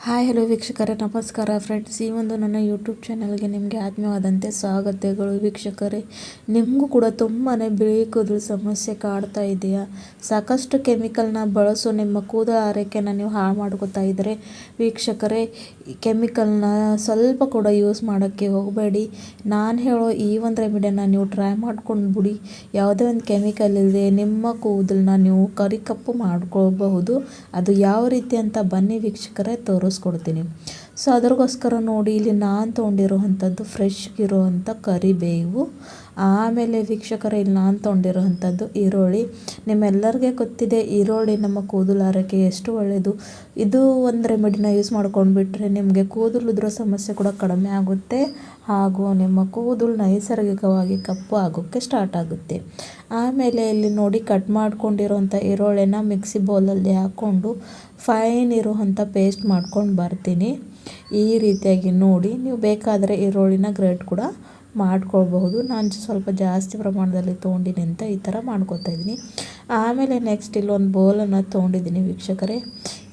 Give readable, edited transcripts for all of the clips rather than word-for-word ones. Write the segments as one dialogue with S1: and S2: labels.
S1: Hi hello ವೀಕ್ಷಕರೇ, ನಮಸ್ಕಾರ friends. ಈ ಒಂದು ನನ್ನ ಯೂಟ್ಯೂಬ್ ಚಾನಲ್ಗೆ ನಿಮಗೆ ಆತ್ಮೀಯವಾದಂತೆ ಸ್ವಾಗತಗಳು. ವೀಕ್ಷಕರೇ, ನಿಮಗೂ ಕೂಡ ತುಂಬಾ ಬಿಳಿ ಕೂದಲು ಸಮಸ್ಯೆ ಕಾಡ್ತಾ ಇದೆಯಾ? ಸಾಕಷ್ಟು ಕೆಮಿಕಲ್ನ ಬಳಸೋ ನಿಮ್ಮ ಕೂದಲ ಆರೈಕೆನ ನೀವು ಹಾಳು ಮಾಡ್ಕೋತಾ ಇದ್ದರೆ ವೀಕ್ಷಕರೇ, ಕೆಮಿಕಲ್ನ ಸ್ವಲ್ಪ ಕೂಡ ಯೂಸ್ ಮಾಡೋಕ್ಕೆ ಹೋಗಬೇಡಿ. ನಾನು ಹೇಳೋ ಈ ಒಂದು ರೆಮಿಡಿಯನ್ನು ನೀವು ಟ್ರೈ ಮಾಡ್ಕೊಂಡು ಬಿಡಿ. ಯಾವುದೇ ಒಂದು ಕೆಮಿಕಲ್ ಇಲ್ಲದೆ ನಿಮ್ಮ ಕೂದಲನ್ನ ನೀವು ಕಪ್ಪು ಮಾಡ್ಕೊಳ್ಬಹುದು. ಅದು ಯಾವ ರೀತಿ ಅಂತ ಬನ್ನಿ ವೀಕ್ಷಕರೇ ತೋರಿಸ್ಕೊಡ್ತೀನಿ. ಸೊ ಅದಕ್ಕೋಸ್ಕರ ನೋಡಿ, ಇಲ್ಲಿ ನಾನು ತೊಗೊಂಡಿರೋವಂಥದ್ದು ಫ್ರೆಶ್ ಇರೋವಂಥ ಕರಿಬೇವು. ಆಮೇಲೆ ವೀಕ್ಷಕರೇ, ಇಲ್ಲಿ ನಾನು ತೊಗೊಂಡಿರೋವಂಥದ್ದು ಈರುಳ್ಳಿ. ನಿಮ್ಮೆಲ್ಲರಿಗೆ ಗೊತ್ತಿದೆ ಈರುಳ್ಳಿ ನಮ್ಮ ಕೂದಲು ಆರೈಕೆ ಎಷ್ಟು ಒಳ್ಳೆಯದು. ಇದು ಒಂದು ರೆಮಿಡಿನ ಯೂಸ್ ಮಾಡ್ಕೊಂಡ್ಬಿಟ್ರೆ ನಿಮಗೆ ಕೂದಲು ಉದುರೋ ಸಮಸ್ಯೆ ಕೂಡ ಕಡಿಮೆ ಆಗುತ್ತೆ, ಹಾಗೂ ನಿಮ್ಮ ಕೂದಲು ನೈಸರ್ಗಿಕವಾಗಿ ಕಪ್ಪು ಆಗೋಕ್ಕೆ ಸ್ಟಾರ್ಟ್ ಆಗುತ್ತೆ. ಆಮೇಲೆ ಇಲ್ಲಿ ನೋಡಿ, ಕಟ್ ಮಾಡ್ಕೊಂಡಿರೋಂಥ ಈರುಳ್ಳಿನ ಮಿಕ್ಸಿ ಬೌಲಲ್ಲಿ ಹಾಕ್ಕೊಂಡು ಫೈನ್ ಇರುವಂಥ ಪೇಸ್ಟ್ ಮಾಡ್ಕೊಂಡು ಬರ್ತೀನಿ. ಈ ರೀತಿಯಾಗಿ ನೋಡಿ, ನೀವು ಬೇಕಾದರೆ ಈರುಳ್ಳಿನ ಗ್ರೇಟ್ ಕೂಡ ಮಾಡ್ಕೊಳ್ಬಹುದು. ನಾನು ಸ್ವಲ್ಪ ಜಾಸ್ತಿ ಪ್ರಮಾಣದಲ್ಲಿ ತೊಗೊಂಡಿನಿ ಅಂತ ಈ ಥರ ಮಾಡ್ಕೊತಾ ಇದ್ದೀನಿ. ಆಮೇಲೆ ನೆಕ್ಸ್ಟ್ ಇಲ್ಲೊಂದು ಬೌಲನ್ನು ತೊಗೊಂಡಿದ್ದೀನಿ ವೀಕ್ಷಕರೇ.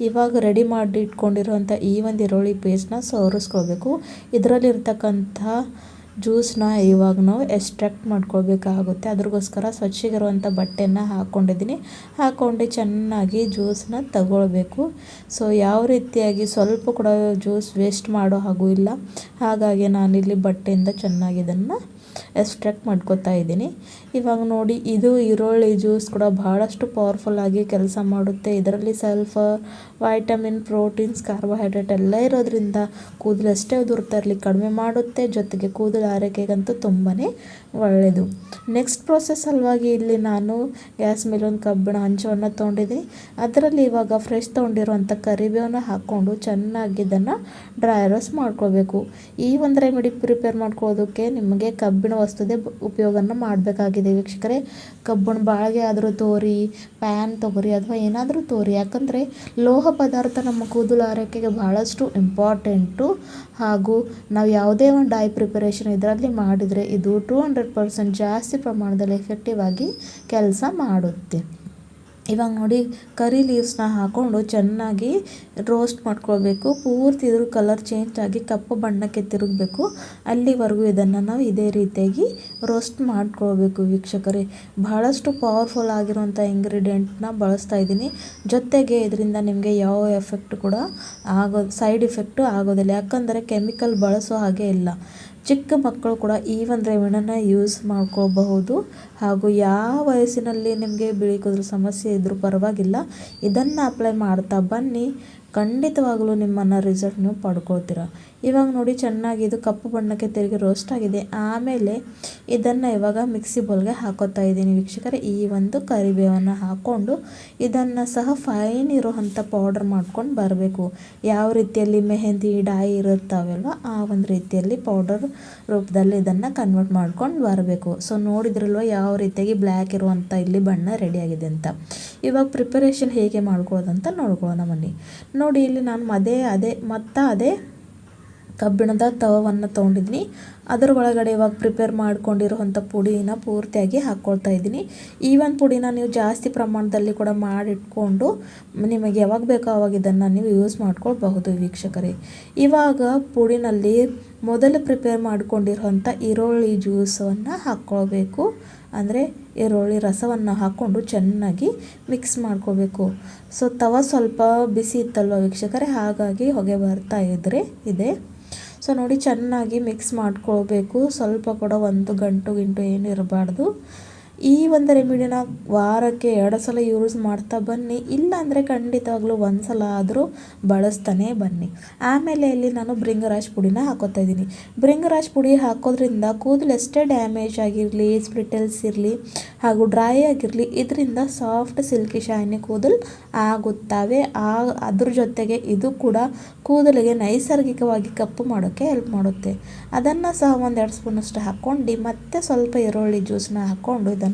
S1: ಇವಾಗ ರೆಡಿ ಮಾಡಿ ಇಟ್ಕೊಂಡಿರೋಂಥ ಈ ಒಂದು ಈರುಳ್ಳಿ ಪೇಸ್ಟ್ನ ಸೋರಿಸ್ಕೊಳ್ಬೇಕು. ಇದರಲ್ಲಿರ್ತಕ್ಕಂಥ ಜ್ಯೂಸನ್ನ ಇವಾಗ ನಾವು ಎಕ್ಸ್ಟ್ರಾಕ್ಟ್ ಮಾಡ್ಕೊಳ್ಬೇಕಾಗುತ್ತೆ. ಅದ್ರಗೋಸ್ಕರ ಸ್ವಚ್ಛಗಿರುವಂಥ ಬಟ್ಟೆನ ಹಾಕ್ಕೊಂಡಿದ್ದೀನಿ. ಹಾಕ್ಕೊಂಡು ಚೆನ್ನಾಗಿ ಜ್ಯೂಸನ್ನ ತಗೊಳ್ಬೇಕು. ಸೊ ಯಾವ ರೀತಿಯಾಗಿ ಸ್ವಲ್ಪ ಕೂಡ ಜ್ಯೂಸ್ ವೇಸ್ಟ್ ಮಾಡೋ ಹಾಗೂ ಇಲ್ಲ. ಹಾಗಾಗಿ ನಾನಿಲ್ಲಿ ಬಟ್ಟೆಯಿಂದ ಚೆನ್ನಾಗಿ ಇದನ್ನು ಎಕ್ಸ್ಟ್ರಾಕ್ಟ್ ಮಾಡ್ಕೊತಾ ಇದ್ದೀನಿ. ಇವಾಗ ನೋಡಿ, ಇದು ಈರುಳ್ಳಿ ಜ್ಯೂಸ್ ಕೂಡ ಬಹಳಷ್ಟು ಪವರ್ಫುಲ್ಲಾಗಿ ಕೆಲಸ ಮಾಡುತ್ತೆ. ಇದರಲ್ಲಿ ಸಲ್ಫರ್, ವೈಟಮಿನ್, ಪ್ರೋಟೀನ್ಸ್, ಕಾರ್ಬೋಹೈಡ್ರೇಟ್ ಎಲ್ಲ ಇರೋದ್ರಿಂದ ಕೂದಲು ಎಷ್ಟೇ ಉದುರ್ತಾ ಇರಲಿ ಕಡಿಮೆ ಮಾಡುತ್ತೆ. ಜೊತೆಗೆ ಕೂದಲು ಆರೈಕೆಗಂತೂ ತುಂಬಾ ಒಳ್ಳೆಯದು. ನೆಕ್ಸ್ಟ್ ಪ್ರೋಸೆಸ್ ಸಲುವಾಗಿ ಇಲ್ಲಿ ನಾನು ಗ್ಯಾಸ್ ಮೇಲೆ ಒಂದು ಕಬ್ಬಿಣ ಹಂಚವನ್ನು ತೊಗೊಂಡಿದ್ದೀನಿ. ಅದರಲ್ಲಿ ಇವಾಗ ಫ್ರೆಶ್ ತೊಗೊಂಡಿರೋಂಥ ಕರಿಬೇವನ್ನ ಹಾಕ್ಕೊಂಡು ಚೆನ್ನಾಗಿ ಇದನ್ನು ಡ್ರೈ ರೋಸ್ಟ್ ಮಾಡ್ಕೊಳ್ಬೇಕು. ಈ ಒಂದು ರೆಮಿಡಿ ಪ್ರಿಪೇರ್ ಮಾಡ್ಕೊಳ್ಳೋದಕ್ಕೆ ನಿಮಗೆ ಕಬ್ಬಿಣ ವಸ್ತುದೇ ಉಪಯೋಗನ ಮಾಡಬೇಕಾಗಿದೆ ವೀಕ್ಷಕರೇ. ಕಬ್ಬಿಣ ಬಾಳಿಗೆ ಆದರೂ ತೋರಿ, ಪ್ಯಾನ್ ತೊಗೊರಿ ಅಥವಾ ಏನಾದರೂ ತೋರಿ. ಯಾಕಂದರೆ ಲೋಹ ಪದಾರ್ಥ ನಮ್ಮ ಕೂದಲು ಆರೈಕೆಗೆ ಬಹಳಷ್ಟು ಇಂಪಾರ್ಟೆಂಟು. ಹಾಗೂ ನಾವು ಯಾವುದೇ ಒಂದು ಡೈ ಪ್ರಿಪರೇಷನ್ ಇದರಲ್ಲಿ ಮಾಡಿದರೆ ಇದು 200% ಜಾಸ್ತಿ ಪ್ರಮಾಣದಲ್ಲಿ ಎಫೆಕ್ಟಿವ್ ಆಗಿ ಕೆಲಸ ಮಾಡುತ್ತೆ. ಇವಾಗ ನೋಡಿ, ಕರಿ ಲೀವ್ಸ್ನ ಹಾಕ್ಕೊಂಡು ಚೆನ್ನಾಗಿ ರೋಸ್ಟ್ ಮಾಡ್ಕೊಳ್ಬೇಕು. ಪೂರ್ತಿ ಇದ್ರ ಕಲರ್ ಚೇಂಜ್ ಆಗಿ ಕಪ್ಪು ಬಣ್ಣಕ್ಕೆ ತಿರುಗಬೇಕು. ಅಲ್ಲಿವರೆಗೂ ಇದನ್ನು ನಾವು ಇದೇ ರೀತಿಯಾಗಿ ರೋಸ್ಟ್ ಮಾಡ್ಕೊಳ್ಬೇಕು ವೀಕ್ಷಕರೇ. ಬಹಳಷ್ಟು ಪವರ್ಫುಲ್ ಆಗಿರುವಂಥ ಇಂಗ್ರೀಡಿಯೆಂಟ್ನ ಬಳಸ್ತಾ ಇದ್ದೀನಿ. ಜೊತೆಗೆ ಇದರಿಂದ ನಿಮಗೆ ಯಾವ ಎಫೆಕ್ಟ್ ಕೂಡ ಸೈಡ್ ಎಫೆಕ್ಟು ಆಗೋದಿಲ್ಲ. ಯಾಕಂದರೆ ಕೆಮಿಕಲ್ ಬಳಸೋ ಹಾಗೆ ಇಲ್ಲ. ಚಿಕ್ಕ ಮಕ್ಕಳು ಕೂಡ ಈ ಒಂದು ರೆಮಿಡಿನ ಯೂಸ್ ಮಾಡ್ಕೋಬಹುದು. ಹಾಗೂ ಯಾವ ವಯಸ್ಸಿನಲ್ಲಿ ನಿಮಗೆ ಬಿಳಿ ಕೂದಲು ಸಮಸ್ಯೆ ಇದ್ದರೂ ಪರವಾಗಿಲ್ಲ, ಇದನ್ನು ಅಪ್ಲೈ ಮಾಡ್ತಾ ಬನ್ನಿ. ಖಂಡಿತವಾಗಲೂ ನಿಮ್ಮನ್ನು ರಿಸಲ್ಟ್ ನೀವು ಪಡ್ಕೊಳ್ತೀರ. ಇವಾಗ ನೋಡಿ, ಚೆನ್ನಾಗಿ ಇದು ಕಪ್ಪು ಬಣ್ಣಕ್ಕೆ ತಿರುಗಿ ರೋಸ್ಟ್ ಆಗಿದೆ. ಆಮೇಲೆ ಇದನ್ನು ಇವಾಗ ಮಿಕ್ಸಿ ಬೌಲ್ಗೆ ಹಾಕೋತಾ ಇದ್ದೀನಿ ವೀಕ್ಷಕರೇ. ಈ ಒಂದು ಕರಿಬೇವನ್ನು ಹಾಕ್ಕೊಂಡು ಇದನ್ನು ಸಹ ಫೈನ್ ಇರೋವಂಥ ಪೌಡರ್ ಮಾಡ್ಕೊಂಡು ಬರಬೇಕು. ಯಾವ ರೀತಿಯಲ್ಲಿ ಮೆಹಂದಿ ಡಾಯಿ ಇರುತ್ತಾವಲ್ವ ಆ ಒಂದು ರೀತಿಯಲ್ಲಿ ಪೌಡರ್ ರೂಪದಲ್ಲಿ ಇದನ್ನು ಕನ್ವರ್ಟ್ ಮಾಡ್ಕೊಂಡು ಬರಬೇಕು. ಸೊ ನೋಡಿದ್ರಲ್ವ ಯಾವ ರೀತಿಯಾಗಿ ಬ್ಲ್ಯಾಕ್ ಇರುವಂಥ ಇಲ್ಲಿ ಬಣ್ಣ ರೆಡಿಯಾಗಿದೆ ಅಂತ. ಇವಾಗ ಪ್ರಿಪರೇಷನ್ ಹೇಗೆ ಮಾಡ್ಕೊಳ್ಳೋದಂತ ನೋಡ್ಕೊಳ್ಳೋಣ ಬನ್ನಿ. ನೋಡಿ, ಇಲ್ಲಿ ನಾನು ಅದೇ ಕಬ್ಬಿಣದ ತವವನ್ನು ತೊಗೊಂಡಿದ್ದೀನಿ. ಅದರ ಒಳಗಡೆ ಇವಾಗ ಪ್ರಿಪೇರ್ ಮಾಡ್ಕೊಂಡಿರೋವಂಥ ಪುಡಿನ ಪೂರ್ತಿಯಾಗಿ ಹಾಕ್ಕೊಳ್ತಾ ಇದ್ದೀನಿ. ಈ ಒಂದು ಪುಡಿನ ನೀವು ಜಾಸ್ತಿ ಪ್ರಮಾಣದಲ್ಲಿ ಕೂಡ ಮಾಡಿಟ್ಕೊಂಡು ನಿಮಗೆ ಯಾವಾಗ ಬೇಕೋ ಆವಾಗ ಇದನ್ನು ನೀವು ಯೂಸ್ ಮಾಡ್ಕೊಳ್ಬಹುದು ವೀಕ್ಷಕರೇ. ಇವಾಗ ಪುಡಿನಲ್ಲಿ ಮೊದಲು ಪ್ರಿಪೇರ್ ಮಾಡ್ಕೊಂಡಿರೋವಂಥ ಈರುಳ್ಳಿ ಜ್ಯೂಸನ್ನು ಹಾಕ್ಕೊಳ್ಬೇಕು. ಅಂದರೆ ಈರುಳ್ಳಿ ರಸವನ್ನು ಹಾಕ್ಕೊಂಡು ಚೆನ್ನಾಗಿ ಮಿಕ್ಸ್ ಮಾಡ್ಕೋಬೇಕು. ಸೊ ತವ ಸ್ವಲ್ಪ ಬಿಸಿ ಇತ್ತಲ್ವ ವೀಕ್ಷಕರೇ, ಹಾಗಾಗಿ ಹೊಗೆ ಬರ್ತಾ ಇದೆ. ಸೊ ನೋಡಿ, ಚೆನ್ನಾಗಿ ಮಿಕ್ಸ್ ಮಾಡ್ಕೊಳ್ಬೇಕು. ಸ್ವಲ್ಪ ಕೂಡ ಒಂದು ಗಂಟು ಏನು ಇರಬಾರ್ದು. ಈ ಒಂದು ರೆಮಿಡಿನ ವಾರಕ್ಕೆ 2 ಸಲ ಯೂಸ್ ಮಾಡ್ತಾ ಬನ್ನಿ. ಇಲ್ಲಾಂದರೆ ಖಂಡಿತವಾಗ್ಲೂ 1 ಸಲ ಆದರೂ ಬಳಸ್ತಾನೆ ಬನ್ನಿ. ಆಮೇಲೆ ಇಲ್ಲಿ ನಾನು ಭೃಂಗರಾಜ್ ಪುಡಿನ ಹಾಕೋತಾ ಇದ್ದೀನಿ. ಭೃಂಗರಾಜ್ ಪುಡಿ ಹಾಕೋದ್ರಿಂದ ಕೂದಲು ಎಷ್ಟೇ ಡ್ಯಾಮೇಜ್ ಆಗಿರಲಿ, ಸ್ಪ್ಲಿಟಲ್ಸ್ ಇರಲಿ ಹಾಗೂ ಡ್ರೈ ಆಗಿರಲಿ, ಇದರಿಂದ ಸಾಫ್ಟ್ ಸಿಲ್ಕಿ ಶೈನಿ ಕೂದಲು ಆಗುತ್ತವೆ. ಅದ್ರ ಜೊತೆಗೆ ಇದು ಕೂಡ ಕೂದಲಿಗೆ ನೈಸರ್ಗಿಕವಾಗಿ ಕಪ್ಪು ಮಾಡೋಕ್ಕೆ ಹೆಲ್ಪ್ ಮಾಡುತ್ತೆ. ಅದನ್ನು ಸಹ 1-2 ಸ್ಪೂನಷ್ಟು ಹಾಕ್ಕೊಂಡು ಮತ್ತೆ ಸ್ವಲ್ಪ ಈರುಳ್ಳಿ ಜ್ಯೂಸನ್ನ ಹಾಕ್ಕೊಂಡು ಇದನ್ನು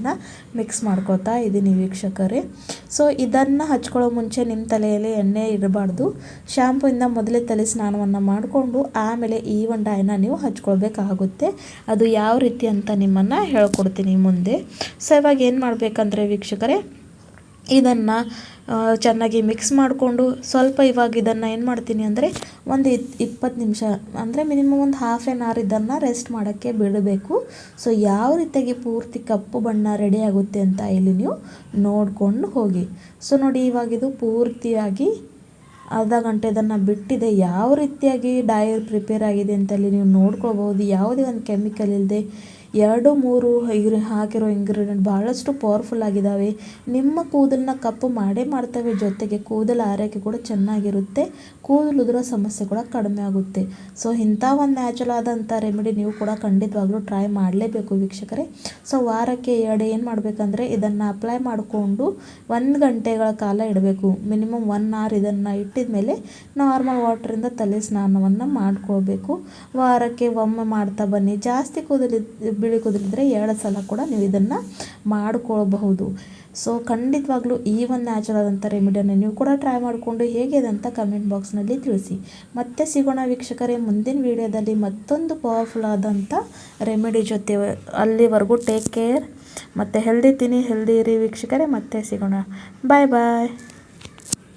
S1: ಮಿಕ್ಸ್ ಮಾಡ್ಕೊತಾ ಇದ್ದೀನಿ ವೀಕ್ಷಕರೇ. ಸೊ ಇದನ್ನು ಹಚ್ಕೊಳ್ಳೋ ಮುಂಚೆ ನಿಮ್ಮ ತಲೆಯಲ್ಲಿ ಎಣ್ಣೆ ಇರಬಾರ್ದು. ಶಾಂಪೂಯಿಂದ ಮೊದಲೇ ತಲೆ ಸ್ನಾನವನ್ನು ಮಾಡಿಕೊಂಡು ಆಮೇಲೆ ಈ ಒಂದು ಡೈನ ನೀವು ಹಚ್ಕೊಳ್ಬೇಕಾಗುತ್ತೆ. ಅದು ಯಾವ ರೀತಿ ಅಂತ ನಿಮ್ಮನ್ನು ಹೇಳ್ಕೊಡ್ತೀನಿ ಮುಂದೆ. ಸೊ ಇವಾಗ ಏನು ಮಾಡಬೇಕಂದ್ರೆ ವೀಕ್ಷಕರೇ, ಇದನ್ನು ಚೆನ್ನಾಗಿ ಮಿಕ್ಸ್ ಮಾಡಿಕೊಂಡು ಸ್ವಲ್ಪ ಇವಾಗ ಇದನ್ನು ಏನು ಮಾಡ್ತೀನಿ ಅಂದರೆ ಒಂದು 20 ನಿಮಿಷ ಅಂದರೆ ಮಿನಿಮಮ್ ಒಂದು ಹಾಫ್ ಆನ್ ಅವರ್ ಇದನ್ನು ರೆಸ್ಟ್ ಮಾಡೋಕ್ಕೆ ಬಿಡಬೇಕು. ಸೊ ಯಾವ ರೀತಿಯಾಗಿ ಪೂರ್ತಿ ಕಪ್ಪು ಬಣ್ಣ ರೆಡಿ ಆಗುತ್ತೆ ಅಂತ ಇಲ್ಲಿ ನೀವು ನೋಡಿಕೊಂಡು ಹೋಗಿ. ಸೊ ನೋಡಿ ಇವಾಗಿದು ಪೂರ್ತಿಯಾಗಿ ಅರ್ಧ ಗಂಟೆ ಇದನ್ನು ಬಿಟ್ಟಿದೆ. ಯಾವ ರೀತಿಯಾಗಿ ಡೈ ಪ್ರಿಪೇರ್ ಆಗಿದೆ ಅಂತಲ್ಲಿ ನೀವು ನೋಡ್ಕೊಳ್ಬೋದು. ಯಾವುದೇ ಒಂದು ಕೆಮಿಕಲ್ ಇಲ್ಲದೆ 2-3 ಹಾಕಿರೋ ಇಂಗ್ರೀಡಿಯೆಂಟ್ ಭಾಳಷ್ಟು ಪವರ್ಫುಲ್ ಆಗಿದ್ದಾವೆ. ನಿಮ್ಮ ಕೂದಲನ್ನ ಕಪ್ಪು ಮಾಡೇ ಮಾಡ್ತವೆ, ಜೊತೆಗೆ ಕೂದಲ ಆರೈಕೆ ಕೂಡ ಚೆನ್ನಾಗಿರುತ್ತೆ, ಕೂದಲು ಉದುರೋ ಸಮಸ್ಯೆ ಕೂಡ ಕಡಿಮೆ ಆಗುತ್ತೆ. ಸೊ ಇಂಥ ಒಂದು ನ್ಯಾಚುರಲ್ ಆದಂಥ ರೆಮಿಡಿ ನೀವು ಕೂಡ ಖಂಡಿತವಾಗ್ಲೂ ಟ್ರೈ ಮಾಡಲೇಬೇಕು ವೀಕ್ಷಕರೇ. ಸೊ ವಾರಕ್ಕೆ 2 ಏನು ಮಾಡಬೇಕಂದ್ರೆ ಇದನ್ನು ಅಪ್ಲೈ ಮಾಡಿಕೊಂಡು 1 ಗಂಟೆಗಳ ಕಾಲ ಇಡಬೇಕು. ಮಿನಿಮಮ್ 1 ಅವರ್ ಇದನ್ನು ಇಟ್ಟಿದ ಮೇಲೆ ನಾರ್ಮಲ್ ವಾಟ್ರಿಂದ ತಲೆ ಸ್ನಾನವನ್ನು ಮಾಡ್ಕೊಳ್ಬೇಕು. ವಾರಕ್ಕೆ ಒಮ್ಮೆ ಮಾಡ್ತಾ ಬನ್ನಿ. ಜಾಸ್ತಿ ಬಿಳಿ ಕೂದಲಿದ್ರೆ 2 ಸಲ ಕೂಡ ನೀವು ಇದನ್ನು ಮಾಡ್ಕೊಳ್ಬಹುದು. ಸೊ ಖಂಡಿತವಾಗ್ಲೂ ಈ ಒಂದು ನ್ಯಾಚುರಲ್ ಆದಂಥ ರೆಮಿಡಿಯನ್ನು ನೀವು ಕೂಡ ಟ್ರೈ ಮಾಡಿಕೊಂಡು ಹೇಗಿದೆ ಅಂತ ಕಮೆಂಟ್ ಬಾಕ್ಸ್ನಲ್ಲಿ ತಿಳಿಸಿ. ಮತ್ತೆ ಸಿಗೋಣ ವೀಕ್ಷಕರೇ ಮುಂದಿನ ವಿಡಿಯೋದಲ್ಲಿ ಮತ್ತೊಂದು ಪವರ್ಫುಲ್ ಆದಂಥ ರೆಮಿಡಿ ಜೊತೆ. ಅಲ್ಲಿವರೆಗೂ ಟೇಕ್ ಕೇರ್ ಮತ್ತು ಹೆಲ್ದಿ ತಿನ್ನಿ, ಹೆಲ್ದಿ ಇರಿ ವೀಕ್ಷಕರೇ. ಮತ್ತೆ ಸಿಗೋಣ. ಬಾಯ್ ಬಾಯ್.